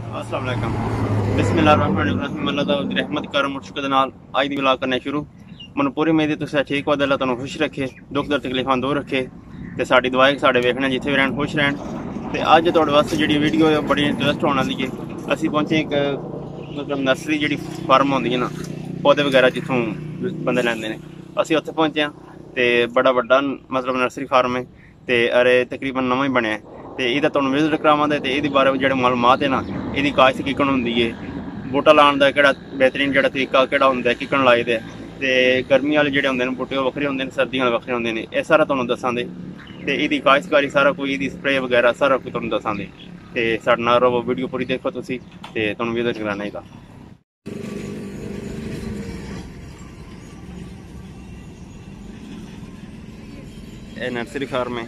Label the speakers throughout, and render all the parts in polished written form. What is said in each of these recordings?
Speaker 1: अस्सलाम वालेकुम बिस्मिल्लाहिर्रहमानिर्रहीम अल्लाह दा रहमत करम और शुक्र दे नाल आज दी व्लॉग करने शुरू मन पूरी उम्मीद है तुसीं ठीक हो अल्लाह तुहानूं खुश रखे दुख दर्द तकलीफां दूर रखे ते साडी दुआ है कि साडे वेखने जिथे भी रहन खुश रहन। ते अज तुहाडे वास्ते जिहड़ी वीडियो है बड़ी इंटरस्ट होने वाली है। असीं पहुंचे एक मतलब नर्सरी जिहड़ी फार्म होंदी है ना पौधे वगैरह जिथों बंदे लैंदे ने असीं उत्थे पहुंचे हां ते बड़ा वड्डा मतलब नर्सरी फार्म है ते अरे तकरीबन नवां ही बनिया है ते इहदा तुहानूं विजिट करावांगे ते इहदे बारे जेह्ड़े मालूमात है ना इहदी काश्त किकन हुंदी है बूटा लाने दा केह्ड़ा बेहतरीन जेह्ड़ा तरीका केह्ड़ा हुंदा है किकन लाए दे ते गर्मी वाले जेह्ड़े हुंदे न बूटे ओह् वक्खरे हुंदे न सर्दियां वाले वक्खरे हुंदे न एह् सारा तुहानूं दस्सांगे ते इहदी काश्तकारी सारा कोई इहदी स्प्रे वगैरह सारा कुछ तुहानूं दस्सांगे ते साडे नाल रवो वीडियो पूरी देखो तुसीं ते तुहानूं विजिट कराना इसदा। ਇਹ ਨਰਸਰੀ ਫਾਰਮ ਹੈ।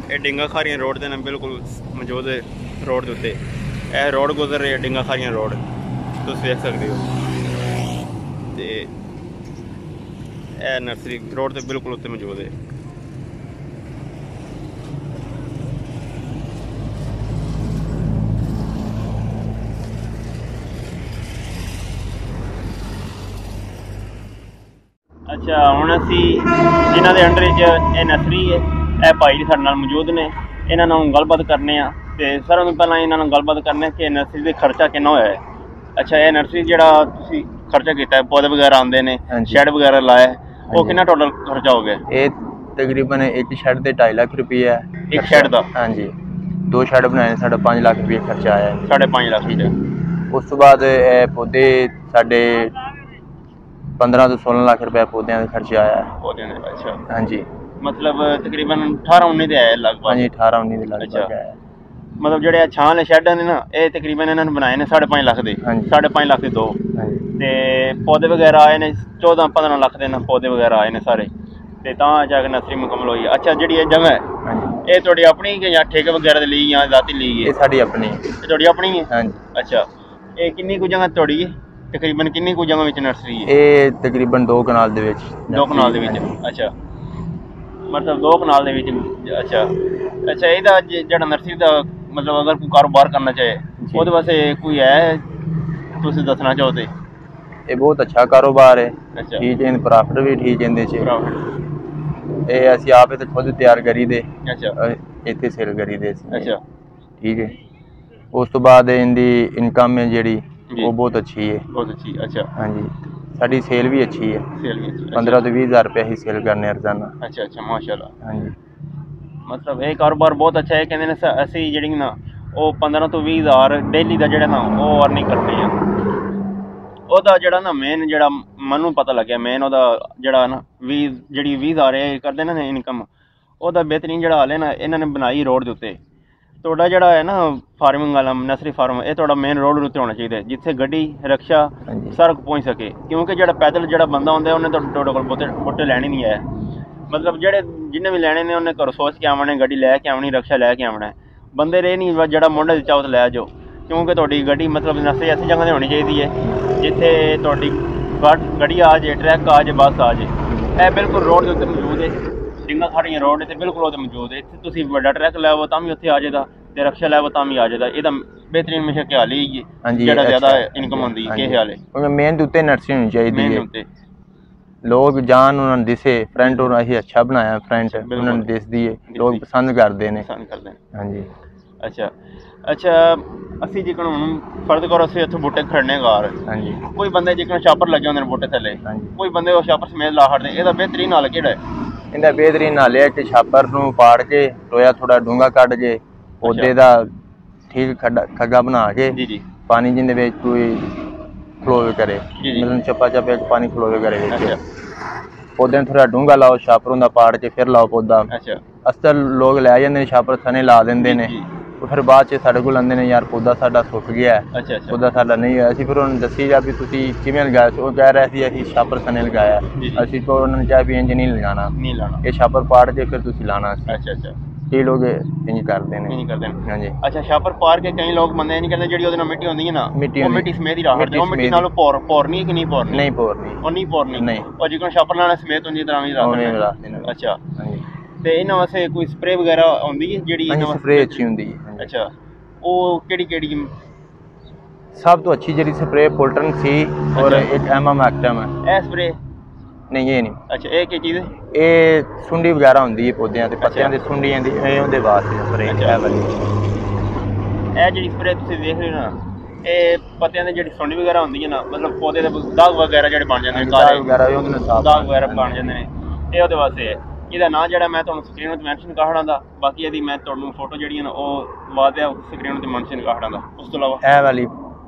Speaker 1: ਇਹ ਡਿੰਗਾ ਖਾਰੀਆਂ रोड ਦੇ ਨਾਲ ਬਿਲਕੁਲ ਮੌਜੂਦ ਹੈ रोड ਦੇ ਉੱਤੇ ਇਹ रोड ਗੁਜ਼ਰ ਰਹੀ ਹੈ ਡਿੰਗਾ ਖਾਰੀਆਂ रोड ਤੁਸੀਂ ਦੇਖ ਸਕਦੇ ਹੋ ਤੇ ਇਹ ਨਰਸਰੀ रोड ਤੇ ਬਿਲਕੁਲ ਉੱਤੇ ਮੌਜੂਦ ਹੈ। अच्छा हुण असीं जिन्हां दे अंडर च ਇਹ नर्सरी है ਇਹ भाई ਸਾਡੇ ਨਾਲ मौजूद ने ਇਹਨਾਂ ਨਾਲ ਗੱਲਬਾत करने ਆ ਤੇ ਸਾਰਿਆਂ ਤੋਂ ਪਹਿਲਾਂ ਇਹਨਾਂ ਨਾਲ ਗੱਲਬਾत करने कि नर्सरी ਦਾ ਖਰਚਾ ਕਿੰਨਾ ਹੋਇਆ है। अच्छा ਇਹ नर्सरी ਜਿਹੜਾ ਤੁਸੀਂ खर्चा किया पौधे वगैरह आते हैं शैड वगैरह लाया वो कितना टोटल खर्चा हो गया? ये
Speaker 2: तकरीबन एक शैड के 2.5 लाख रुपये है
Speaker 1: एक शैड का।
Speaker 2: हाँ जी 2 शैड बनाए 5.5 लाख रुपये खर्चा आया है
Speaker 1: 5.5 लाख रुपये।
Speaker 2: उस तो बाद पौधे साढ़े 15 तो 16 लाख रुपये पौधे का खर्चा आया है
Speaker 1: पौधे। अच्छा
Speaker 2: हाँ जी
Speaker 1: मतलब तकरीबन 18-19 के आया लगभग।
Speaker 2: हाँ जी 18-19 के लगभग आया।
Speaker 1: मतलब जो छां वाले शैड ने ना ये तकरीबन इन्होंने बनाए ने 5.5 लाख के 5.5 लाख के 2 ते पौधे वगैरह आए ने 14-15 लाख के पौधे वगैरह आए ने सारे ते तां जाके नर्सरी मुकम्मल हुई। अच्छा जी जगह है ये थोड़ी अपनी या ठेके वगैरह ली या जाती ली है?
Speaker 2: साड़ी अपनी
Speaker 1: थोड़ी अपनी है।
Speaker 2: हाँ
Speaker 1: अच्छा ये कितनी कुछ जगह थोड़ी है तकरीबन कितनी कुछ जगह में नर्सरी है?
Speaker 2: ये तकरीबन 2 कनाल
Speaker 1: 2 कनाल। अच्छा मतलब 2 कनाल। अच्छा अच्छा ਇਹਦਾ ਜਿਹੜਾ ਨਰਸਰੀ ਦਾ मतलब अगर कोई कारोबार करना चाहे वो वास्ते कोई है तुम दसना चाहो तो?
Speaker 2: ये बहुत अच्छा कारोबार है।
Speaker 1: अच्छा
Speaker 2: ठीक है प्रॉफिट भी ठीक है ये असि आप खुद तैयार करी दे।
Speaker 1: अच्छा
Speaker 2: इतने सेल करी दे।
Speaker 1: अच्छा ठीक है
Speaker 2: उस तो बाद इनकी इनकम है जी वो बहुत अच्छी है।
Speaker 1: बहुत अच्छी। अच्छा
Speaker 2: हाँ जी साड़ी सेल भी अच्छी है।
Speaker 1: सेल भी अच्छी।
Speaker 2: 15 तो 20 हज़ार रुपये ही सेल करने रोजाना।
Speaker 1: अच्छा अच्छा माशाल्लाह।
Speaker 2: हाँ जी
Speaker 1: मतलब ये कारोबार बहुत अच्छा है कहते हैं असी जी ना वो 15 तो 20 हज़ार डेली का जोड़ा ना वो अर्निंग करते हैं ਉਹਦਾ ਜਿਹੜਾ ਨਾ ਮੇਨ ਜਿਹੜਾ ਮੈਨੂੰ ਪਤਾ ਲੱਗਿਆ ਮੇਨ ਉਹਦਾ ਜਿਹੜਾ ਨਾ 20 ਹਜ਼ਾਰ ਇਹ ਕਰਦੇ ਨੇ ਇਨਕਮ ਉਹਦਾ ਬਿਹਤਰੀਨ ਜਿਹੜਾ ਹਾਲ ਹੈ ਨਾ ਇਹਨਾਂ ਨੇ ਬਣਾਈ ਰੋਡ ਦੇ ਉੱਤੇ। ਤੁਹਾਡਾ ਜਿਹੜਾ ਹੈ ਨਾ ਫਾਰਮਿੰਗ ਵਾਲਾ ਨਰਸਰੀ ਫਾਰਮ ਇਹ ਤੁਹਾਡਾ ਮੇਨ ਰੋਡ ਉੱਤੇ ਹੋਣਾ ਚਾਹੀਦਾ ਜਿੱਥੇ ਗੱਡੀ ਰਕਸ਼ਾ ਸਾਰਾ ਕੁ ਪਹੁੰਚ ਸਕੇ ਕਿਉਂਕਿ ਜਿਹੜਾ ਪੈਦਲ ਜਿਹੜਾ ਬੰਦਾ ਹੁੰਦਾ ਉਹਨੇ ਤੁਹਾਡੇ ਕੋਲ ਬੂਟੇ ਲੈਣੇ ਨਹੀਂ ਆਇਆ मतलब ਜਿਹੜੇ जिन्हें भी लैने ने उन्हें घरों सोच के आना गड्डी लैके आनी रक्शा लैके आना बंदे रहे नहीं जो मुंडे चाहो तो लै जाओ क्योंकि थोड़ी गड्डी मतलब नर्सरी ऐसी जगह होनी चाहिए है जिथे थोड़ी गड्डी आ जाए ट्रैक आ जाए बस आ जाए। यह बिल्कुल रोड के उत्ते मौजूद है डिंगा खाड़ियां रोड इतने बिल्कुल उत्ते मौजूद है। इतने तुसीं वड्डा ट्रैक लैवो तां भी उत्थे आ जाएगा ते रक्शा लैवो तां भी आ जाएगा। इसदा बेहतरीन मेरा ख्याल यही है जिहड़ा ज़्यादा इनकम होंदी है। ख्याल है
Speaker 2: मेन उत्ते नर्सरी होनी चाहिए
Speaker 1: मेन उत्ते
Speaker 2: लोग जान उन्होंने दिसे फ्रंट और अभी अच्छा बनाया फ्रंट उन्होंने दिस दी है लोग पसंद करते हैं। हाँ जी
Speaker 1: अच्छा अच्छा असी जिकन हुण फर्ज करो असीं इत्थे बूटे खड़ने घर।
Speaker 2: हाँ जी
Speaker 1: कोई बंदे जिकन छापर लगे होंदे ने बूटे थल्ले कोई बंदे वो छापर समेत ला छड्डदे इहदा बेहतरीन हाल केड़ा है?
Speaker 2: इहदा बेहतरीन हाल है कि छापर नूं पाड़ के टोया थोड़ा डूंगा कढ के पौधे दा ठीक खग्गा बना के पानी जिंदे विच कोई खलोवे करे मतलब चप्पा चप्पे पानी खलोवे करे पौधे थोड़ा डूंगा लाओ छापर होंदा पाड़ के फिर लाओ पौधा। अक्सर लोग लै जांदे ने छापर थने ला देंदे ने फिर बाद च साडे कोल आंदे ने यार पौधा साडा सुक गया है पौधा साडा नहीं है असीं फिर उन्होंने दसी जा भी तुसीं किवें लगाया वो कह रहे सी असीं छापर थने लगाया असीं तो उन्होंने कहा भी इंज नहीं लगाना ये छापर पाड़ के फिर तुसीं लाना।
Speaker 1: अच्छा अच्छा
Speaker 2: कई लोग इंज करते हैं। हाँ जी।
Speaker 1: अच्छा छापर पार के कई लोग मंदे नहीं करते, जेडी ओदे नाल मिट्टी होंदी है ना, वो मिट्टी समेत ही रख दे, वो मिट्टी नालों पोरनी है कि नहीं पोरनी?
Speaker 2: नहीं पोरनी,
Speaker 1: ਉਹ ਨਹੀਂ ਪੌਰਨੀ
Speaker 2: नहीं।
Speaker 1: ਉਹ ਜਿਕਣ ਛਾਪਰ ਨਾਲ ਸਮੇਤ ਹੁੰਦੀ ਤਰ੍ਹਾਂ ਨਹੀਂ ਰੱਖਦੇ। ਅੱਛਾ ਤੇ ਇਹਨਾਂ ਵਾਸਤੇ ਕੋਈ ਸਪਰੇ ਵਗੈਰਾ ਆਉਂਦੀ ਹੈ ਜਿਹੜੀ
Speaker 2: ਇਹਨਾਂ ਵਾਸਤੇ? ਸਪਰੇ ਅੱਛੀ ਹੁੰਦੀ ਹੈ।
Speaker 1: ਅੱਛਾ ਉਹ ਕਿਹੜੀ
Speaker 2: सब तो अच्छी ਜਿਹੜੀ ਸਪਰੇ ਪੁਲਟਨ ਸੀ ਔਰ ਇੱਕ ਐਮਐਮ ਐਕਟਮ ਹੈ।
Speaker 1: ਇਹ ਸਪਰੇ
Speaker 2: ਨਹੀਂ ਇਹ ਨਹੀਂ।
Speaker 1: ਅੱਛਾ ਇਹ ਕੀ ਚੀਜ਼ ਹੈ?
Speaker 2: ਇਹ ਸੁੰਡੀ ਵਗੈਰਾ ਹੁੰਦੀ ਹੈ ਪੌਦਿਆਂ ਤੇ, ਪੱਤਿਆਂ ਤੇ ਸੁੰਡੀਆਂ ਦੀ, ਇਹ ਉਹਦੇ ਵਾਸਤੇ ਸਪਰੇ ਹੈ ਵਾਲੀ।
Speaker 1: ਇਹ ਜਿਹੜੀ ਸਪਰੇ ਤੁਸੀਂ ਦੇਖ ਰਹੇ ਹੋ ਨਾ, ਇਹ ਪੱਤਿਆਂ ਦੇ ਜਿਹੜੀ ਸੁੰਡੀ ਵਗੈਰਾ ਹੁੰਦੀ ਹੈ ਨਾ, ਮਤਲਬ ਪੌਦੇ ਦੇ ਦਾਗ ਵਗੈਰਾ ਜਿਹੜੇ ਬਣ ਜਾਂਦੇ ਨੇ,
Speaker 2: ਦਾਗ ਵਗੈਰਾ ਉਹਦੇ ਨਾਲ ਸਾਫ਼
Speaker 1: ਦਾਗ ਵਗੈਰਾ ਬਣ ਜਾਂਦੇ ਨੇ, ਇਹ ਉਹਦੇ ਵਾਸਤੇ ਹੈ। ਇਹਦਾ ਨਾਂ ਜਿਹੜਾ ਮੈਂ ਤੁਹਾਨੂੰ ਸਕਰੀਨ ਉੱਤੇ ਮੈਂਸ਼ਨ ਕਰ ਹੜਾਂਦਾ, ਬਾਕੀ ਇਹਦੀ ਮੈਂ ਤੁਹਾਨੂੰ ਫੋਟੋ ਜਿਹੜੀ ਹੈ ਨਾ ਉਹ ਵਾਦਿਆ ਸਕਰੀਨ ਉੱਤੇ ਮੈਂਸ਼ਨ ਕਰ ਹੜਾਂਦਾ। ਉਸ ਤੋਂ ਇਲਾਵਾ
Speaker 2: ਇਹ ਵਾਲੀ।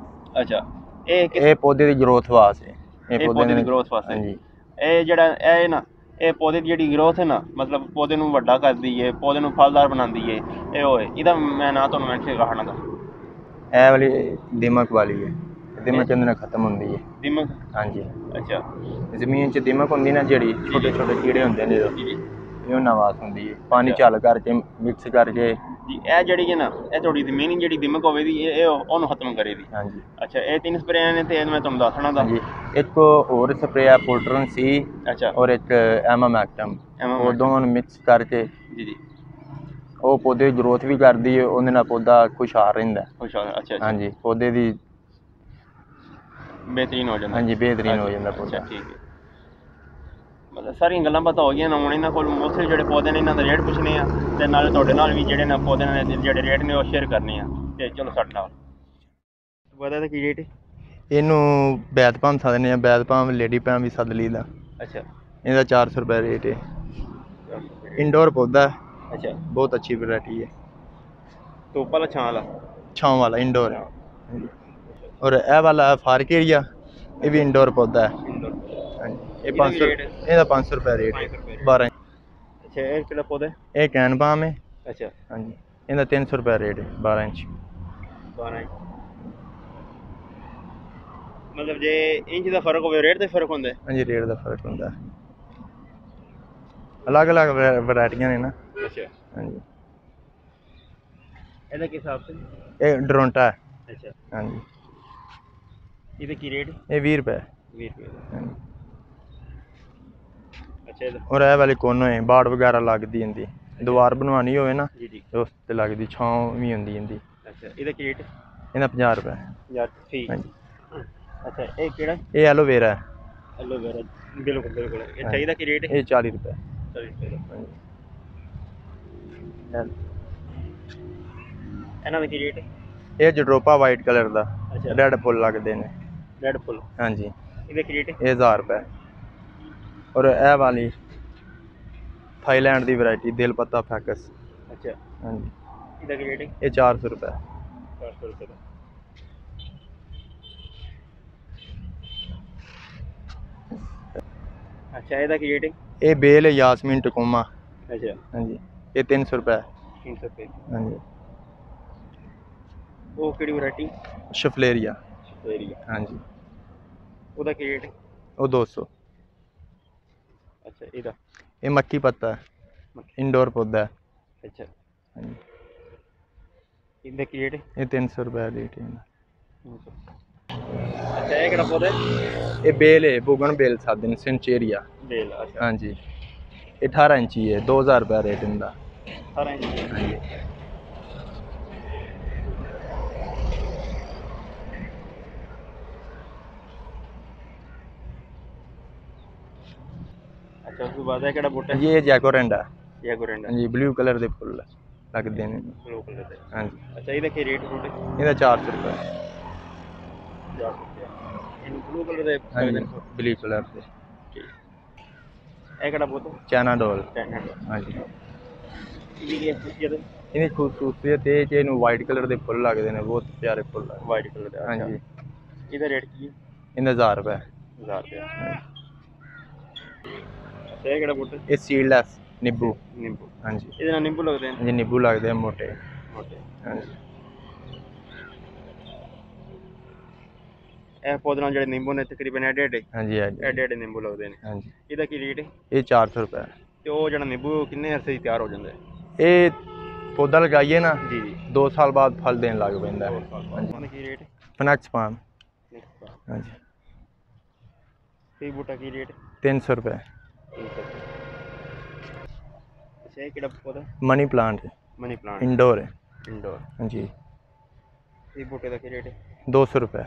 Speaker 1: ਅੱਛਾ
Speaker 2: ਇਹ ਪੌਦੇ ਦੀ ਗਰੋਥ ਵਾਸਤੇ,
Speaker 1: ਇਹ ਪੌਦੇ ਦੀ ਗਰੋਥ ਵਾਸਤੇ। ਹਾਂਜੀ ਇਹ ਜਿਹੜਾ ਇਹ ਨਾ, ਇਹ ਪੌਦੇ ਦੀ ਜਿਹੜੀ ਗਰੋਥ ਹੈ ਨਾ, ਮਤਲਬ ਪੌਦੇ ਨੂੰ ਵੱਡਾ ਕਰਦੀ ਹੈ, ਪੌਦੇ ਨੂੰ ਫਲਦਾਰ ਬਣਾਉਂਦੀ ਹੈ, ਇਹ ਹੋਏ ਇਹਦਾ ਮੈਂ ਨਾਂ ਤੁਹਾਨੂੰ ਮੈਂਸ਼ਨ ਕਰ ਹੜਾਂਦਾ।
Speaker 2: ਇਹ ਵਾਲੀ ਦਿਮਕ ਵਾਲੀ ਹੈ, ਦਿਮਕ ਇਹਦੇ ਨਾਲ ਖਤਮ ਹੁੰਦੀ ਹੈ। ਦਿਮਕ? ਹਾਂਜੀ। ਅੱਛਾ ਜ਼ਮੀਨ 'ਚ ਦਿਮਕ ਹੁੰਦੀ ਨਾ ਜਿਹੜੀ, ਛੋਟੇ ਛੋਟੇ ਕੀੜੇ ਹੁੰਦੇ ਨੇ, ਇਹ ਉਹਨਾਂ ਵਾਸਤੇ ਹੁੰਦੀ ਹੈ। ਪਾਣੀ ਝੱਲ ਕਰਕੇ ਮਿਕਸ ਕਰਕੇ ਜੀ,
Speaker 1: ਇਹ ਜਿਹੜੀ ਹੈ ਨਾ, ਇਹ ਤੁਹਾਡੀ ਜ਼ਮੀਨ ਜਿਹੜੀ ਦਿਮਕ ਹੋਵੇਗੀ ਇਹ ਉਹਨੂੰ ਖਤਮ ਕਰੇਗੀ।
Speaker 2: ਹਾਂਜੀ।
Speaker 1: ਅੱਛਾ ਇਹ 3 ਸਪਰੇਆਂ ਨੇ ਤੇ ਮੈਂ ਤੁਹਾਨੂੰ ਦੱਸਣਾ ਦਾ।
Speaker 2: ਹਾਂਜੀ ਇੱਕ ਹੋਰ ਸਪਰੇ ਹੈ ਪੋਲਟਰਨ ਸੀ। ਅੱਛਾ ਔਰ ਇੱਕ ਐਮਐਮ ਐਕਟਮ, ਉਹ ਦੋਵਾਂ ਨੂੰ ਮਿਕਸ ਕਰਕੇ ਜੀ ਉਹ ਪੌਦੇ ਦੀ ਗਰੋਥ ਵੀ ਕਰਦੀ ਹੈ, ਉਹਦੇ ਨਾਲ ਪੌਦਾ ਖੁਸ਼ਹਾਲ ਰਹਿੰਦਾ। ਖੁਸ਼ਹਾਲ? ਅੱਛਾ ਹਾਂਜੀ ਪੌਦੇ ਦੀ
Speaker 1: ਬਿਹਤਰੀਨ ਹੋ ਜਾਂਦਾ।
Speaker 2: ਹਾਂਜੀ ਬਿਹਤਰੀਨ ਹੋ ਜਾਂਦਾ ਪੌਦਾ।
Speaker 1: ਠੀਕ ਹੈ, ਮਤਲਬ ਸਾਰੀਆਂ ਗੱਲਾਂ ਬਾਤਾਂ ਹੋ ਗਈਆਂ ਨਾ। ਹੁਣ ਇਹਨਾਂ ਕੋਲ ਮੋਸਟਲੀ ਜਿਹੜੇ ਪੌਦੇ ਨੇ ਇਹਨਾਂ ਦਾ ਰੇਟ ਪੁੱਛਣੇ ਆ, ਤੇ ਨਾਲੇ ਤੁਹਾਡੇ ਨਾਲ ਵੀ ਜਿਹੜੇ ਨਾ ਪੌਦੇ ਨੇ ਜਿਹੜੇ ਰੇਟ ਨੇ ਉਹ ਸ਼ੇਅਰ ਕਰਨੇ ਆ। ਤੇ ਚਲੋ ਸਾਡੇ ਨਾਲ ਪਤਾ ਕੀ ਰੇਟ?
Speaker 2: ਇਹਨੂੰ ਬੈਦ ਪਾਮ ਸੱਦ ਦਿੰਦੇ ਆ, ਬੈਦ ਪਾਮ ਲੇਡੀ ਪਾਮ ਵੀ ਸੱਦ ਲਈਦਾ।
Speaker 1: ਅੱਛਾ ਇਹਦਾ
Speaker 2: 400 रुपये रेट है। इंडोर पौधा है।
Speaker 1: अच्छा
Speaker 2: बहुत अच्छी वैरायटी है।
Speaker 1: धुप वाला
Speaker 2: छांव वाला इंडोर है। और यह वाला फार्क एरिया, ये भी इंडोर पौधा है। ये 500 रुपये रेट है। 12 इंच।
Speaker 1: अच्छा ये किहड़ा पौधा है?
Speaker 2: ये कैन पाम है।
Speaker 1: अच्छा
Speaker 2: हाँ जी इनका 300 रुपये रेट है। 12 इंच।
Speaker 1: 12 इंच मतलब जे इंच का फर्क हो, रेट का फर्क होता है?
Speaker 2: हाँ जी रेट का फर्क होता है। अलग अलग वैरायटियां ने ना।
Speaker 1: अच्छा
Speaker 2: हाँ जी
Speaker 1: ਇਹਦਾ ਕੀ ਹਿਸਾਬ से?
Speaker 2: ये ड्रोंटा है।
Speaker 1: अच्छा
Speaker 2: हाँ जी
Speaker 1: ਇਹਦਾ ਕੀ ਰੇਟ?
Speaker 2: ये 20 रुपये।
Speaker 1: 20 रुपये।
Speaker 2: हाँ जी
Speaker 1: अच्छा
Speaker 2: और यह वाली कोनो है बाड़ वगैरह लगती इनकी, दीवार बनवानी हो ना उस ते लगती, छांव भी होंदी इनकी।
Speaker 1: अच्छा ਇਹਦਾ ਕੀ ਰੇਟ?
Speaker 2: इनका 50 रुपये।
Speaker 1: 50 ठीक। हाँ जी अच्छा ये केड़ा?
Speaker 2: ये एलोवेरा है।
Speaker 1: एलोवेरा बिल्कुल बिल्कुल। ये चाहिए की रेट है?
Speaker 2: ये 40 रुपये।
Speaker 1: 40 रुपये। ਇਹਨਾਂ ਦਾ ਕੀ ਰੇਟ ਹੈ? ਇਹ
Speaker 2: ਜਡਰੋਪਾ ਵਾਈਟ ਕਲਰ ਦਾ।
Speaker 1: ਅੱਛਾ
Speaker 2: ਰੈੱਡ ਫੁੱਲ ਲੱਗਦੇ ਨੇ।
Speaker 1: ਰੈੱਡ ਫੁੱਲ?
Speaker 2: ਹਾਂਜੀ
Speaker 1: ਇਹਦਾ ਕੀ ਰੇਟ ਹੈ?
Speaker 2: ਇਹ 1000 ਰੁਪਏ। ਔਰ ਇਹ ਵਾਲੀ थाईलैंड ਦੀ ਵੈਰਾਈਟੀ ਦਿਲ ਪੱਤਾ ਫੈਕਸ।
Speaker 1: ਅੱਛਾ
Speaker 2: ਹਾਂਜੀ
Speaker 1: ਇਹਦਾ ਕੀ ਰੇਟ ਹੈ?
Speaker 2: ਇਹ 400 ਰੁਪਏ।
Speaker 1: 400 ਰੁਪਏ ਦਾ। अच्छा ਇਹਦਾ ਕੀ ਰੇਟ ਹੈ?
Speaker 2: ਇਹ ਬੇਲ ਹੈ यास्मीन टकोमा।
Speaker 1: अच्छा
Speaker 2: हाँ जी ये 300 रुपये।
Speaker 1: 300 रुपये।
Speaker 2: हाँ जी
Speaker 1: वो केड़ी वैरायटी?
Speaker 2: शफलेरिया।
Speaker 1: शफलेरिया
Speaker 2: हाँ जी
Speaker 1: ਉਹਦਾ ਕੀ ਰੇਟ है?
Speaker 2: वो 200।
Speaker 1: अच्छा ਇਹਦਾ?
Speaker 2: ये मक्की पत्ता है, इंडोर पौधा है।
Speaker 1: अच्छा
Speaker 2: हाँ जी
Speaker 1: ਇਹਦਾ ਕੀ ਰੇਟ है?
Speaker 2: ये 300 रुपये रेट है।
Speaker 1: अच्छा ये केड़ा पौधा है?
Speaker 2: ये बेल है, बुगन बेल सादे ने, सेंचेरिया
Speaker 1: बेल। अच्छा
Speaker 2: हाँ जी ये 18 इंची है। 2000 रुपये रेट इनका।
Speaker 1: 18 इंच।
Speaker 2: हाँ जी
Speaker 1: अच्छा उसके बाद है केड़ा बूटा है?
Speaker 2: ये जैकोरेंडा।
Speaker 1: जैकोरेंडा
Speaker 2: हाँ जी ब्लू कलर के फुल लगते हैं।
Speaker 1: ब्लू कलर दे।
Speaker 2: हाँ जी
Speaker 1: अच्छा ਇਹਦਾ ਕੀ ਰੇਟ ਬੂਟੇ?
Speaker 2: ਇਹਦਾ 400 रुपये।
Speaker 1: 400 रुपये। ਇਹਨੂੰ ਬਲੂ ਕਲਰ ਦੇ
Speaker 2: हाँ जी ब्लू कलर से।
Speaker 1: ठीक ਇਹ ਕਿਹੜਾ ਬੂਟਾ?
Speaker 2: चाइना डोल।
Speaker 1: ਚਾਈਨਾ
Speaker 2: हाँ जी
Speaker 1: ਇਹਦੀ ਕੀ ਖੂਬੀਅਤ ਹੈ?
Speaker 2: इन्हें खूबसूरत है कि इन्हें वाइट कलर के फुल लगते हैं, बहुत प्यारे फुल।
Speaker 1: वाइट कलर ਦੇ।
Speaker 2: हाँ जी
Speaker 1: ਇਹਦਾ ਰੇਟ ਕੀ ਹੈ?
Speaker 2: इन्हें 1000 रुपये।
Speaker 1: 1000 रुपये। अच्छा ਇਹ ਕਿਹੜਾ ਬੂਟਾ?
Speaker 2: ये सीडलेस नींबू।
Speaker 1: नींबू।
Speaker 2: हाँ जी
Speaker 1: ਇਹਦੇ ਨਾਲ ਨਿੰਬੂ ਲੱਗਦੇ ਨੇ?
Speaker 2: जी नींबू लगते हैं मोटे।
Speaker 1: मोटे।
Speaker 2: हाँ जी
Speaker 1: ਇਹ ਪੌਦੇ ਨਾਲ ਜਿਹੜੇ ਨਿੰਬੂ ਨੇ ਤਕਰੀਬਨ ਐਡੇ
Speaker 2: हाँ जी हाँ जी
Speaker 1: ਐਡੇ ਨਿੰਬੂ ਲੱਗਦੇ ਨੇ।
Speaker 2: हाँ जी
Speaker 1: ਇਹਦਾ ਕੀ ਰੇਟ ਹੈ?
Speaker 2: ये 400 रुपये।
Speaker 1: ਤੇ ਉਹ ਜਿਹੜਾ ਨਿੰਬੂ ਕਿੰਨੇ ਅਰਸੇ 'ਚ ਤਿਆਰ ਹੋ ਜਾਂਦਾ ਹੈ?
Speaker 2: ये पौधा लगाइए ना
Speaker 1: जी जी
Speaker 2: 2 साल बाद फल देने लग पैंदा है।
Speaker 1: की रेट
Speaker 2: फनक्स पान हाँ जी
Speaker 1: बूटा की रेट
Speaker 2: 300 रुपये।
Speaker 1: अच्छा ये पौधा
Speaker 2: मनी प्लांट इंडोर है। हाँ जी
Speaker 1: ये बूटे का रेट
Speaker 2: 200 रुपये।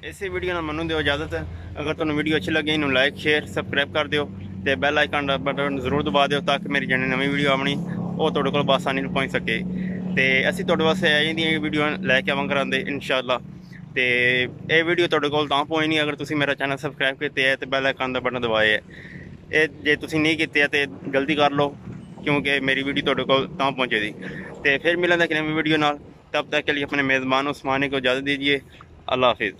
Speaker 1: इस वीडियो में मनु दो इजाजत है। अगर तुम्हें वीडियो अच्छी लगे इन्हों लाइक शेयर सबसक्राइब कर दियो ते बेल आइकन का बटन जरूर दबा दियो ताकि मेरी जने नवी वीडियो आनी वो तुहाडे कोल आसानी पहुँच सके। तो असीं तुहाडे वास्ते आई दी वीडियो लैके आवां करांदे इंशाअल्लाह। तो ये वीडियो तुहाडे कोल तां पहुँचनी अगर तुसीं मेरा चैनल सबसक्राइब किया है तो बेल आइकन का बटन दबाया है। ये जे तुसीं नहीं किया तो जल्दी कर लो क्योंकि मेरी वीडियो तुहाडे कोल तां पहुँचेगी। तो फिर मिलेंगे कि नवी वीडियो नाल, तब तक के लिए अपने मेज़बान उस्मानी को इजाज़त दीजिए। अल्लाह हाफिज़।